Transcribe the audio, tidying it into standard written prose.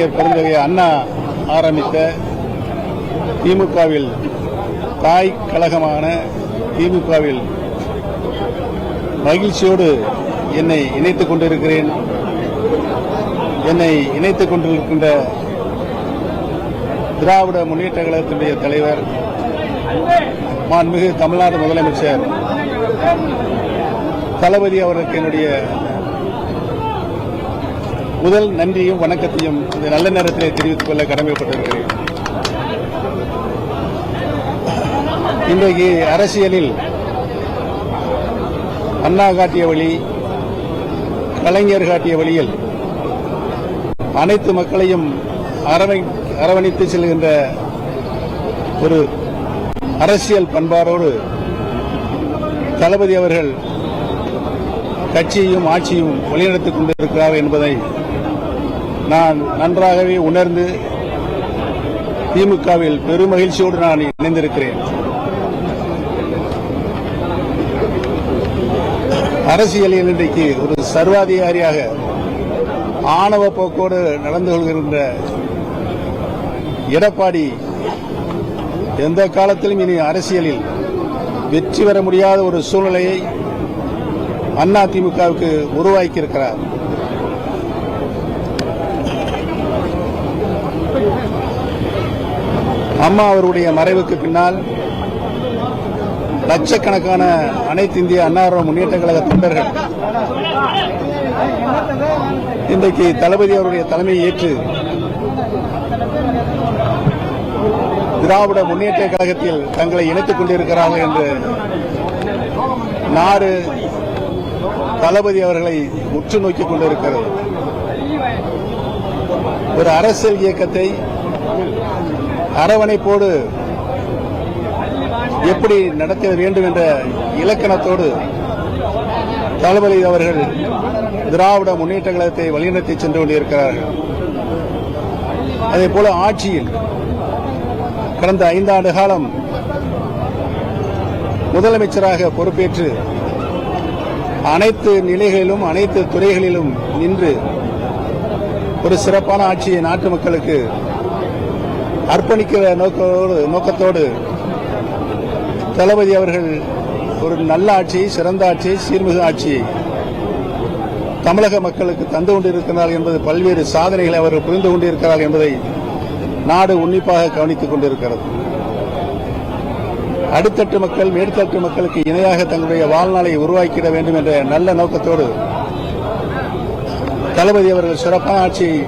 முத்தமிழறிஞர் பெருந்தகை அண்ணா ஆரம்பித்த திமுகவில் தாய் கழகமான திமுகவில் மகிழ்ச்சியோடு என்னை இணைத்துக் கொண்டிருக்கிறேன். என்னை இணைத்துக் கொண்டிருக்கின்ற திராவிட முன்னேற்ற கழகத்தினுடைய தலைவர் மாண்புமிகு தமிழ்நாடு முதலமைச்சர் தளபதி அவருக்கு என்னுடைய முதல் நன்றியும் வணக்கத்தையும் இந்த நல்ல நேரத்திலே தெரிவித்துக் கொள்ள கடமைப்பட்டிருக்கிறேன். இன்றைக்கு அரசியலில் அண்ணா காட்டிய வழி, கலைஞர் காட்டிய வழியில் அனைத்து மக்களையும் அரவணைத்து செல்கின்ற ஒரு அரசியல் பண்பாரோடு தளபதி அவர்கள் கட்சியையும் ஆட்சியும் வழிநடத்திக் கொண்டிருக்கிறார் என்பதை நான் நன்றாகவே உணர்ந்து திமுகவில் பெருமகிழ்ச்சியோடு நான் இணைந்திருக்கிறேன். அரசியலில் இன்றைக்கு ஒரு சர்வாதிகாரியாக ஆணவ போக்கோடு நடந்து கொள்கின்ற எடப்பாடி எந்த காலத்திலும் இனி அரசியலில் வெற்றி பெற முடியாத ஒரு சூழ்நிலையை அதிமுகவுக்கு உருவாக்கியிருக்கிறார். அம்மா அவருடைய மறைவுக்கு பின்னால் லட்சக்கணக்கான அனைத்து இந்திய அண்ணா முன்னேற்ற கழக தொண்டர்கள் இன்றைக்கு தளபதி அவருடைய தலைமையை ஏற்று திராவிட முன்னேற்ற கழகத்தில் தங்களை இணைத்துக் கொண்டிருக்கிறார்கள் என்று நாடு தளபதி அவர்களை உற்று நோக்கிக் கொண்டிருக்கிறது. ஒரு அரசியல் இயக்கத்தை அரவணைப்போடு எப்படி நடத்த வேண்டும் என்ற இலக்கணத்தோடு தளபதி அவர்கள் திராவிட முன்னேற்ற கழகத்தை வழிநடத்தி சென்று கொண்டிருக்கிறார்கள். அதேபோல ஆட்சியில் கடந்த 5 ஆண்டு காலம் முதலமைச்சராக பொறுப்பேற்று அனைத்து நிலைகளிலும் அனைத்து துறைகளிலும் நின்று ஒரு சிறப்பான ஆட்சியை நாட்டு மக்களுக்கு அர்ப்பணிக்கிற நோக்கத்தோடு தளபதி அவர்கள் ஒரு நல்ல ஆட்சியை, சிறந்த ஆட்சியை, சீர்மிகு ஆட்சியை தமிழக மக்களுக்கு தந்து கொண்டிருக்கிறார்கள் என்பது பல்வேறு சாதனைகளை அவர்கள் புரிந்து கொண்டிருக்கிறார்கள் என்பதை நாடு உன்னிப்பாக கவனித்துக் கொண்டிருக்கிறது. அடித்தட்டு மக்கள் மேற்தட்டு மக்களுக்கு இணையாக தங்களுடைய வாழ்நாளை உருவாக்கிட வேண்டும் என்ற நல்ல நோக்கத்தோடு தளபதி அவர்கள் சிறப்பான ஆட்சியை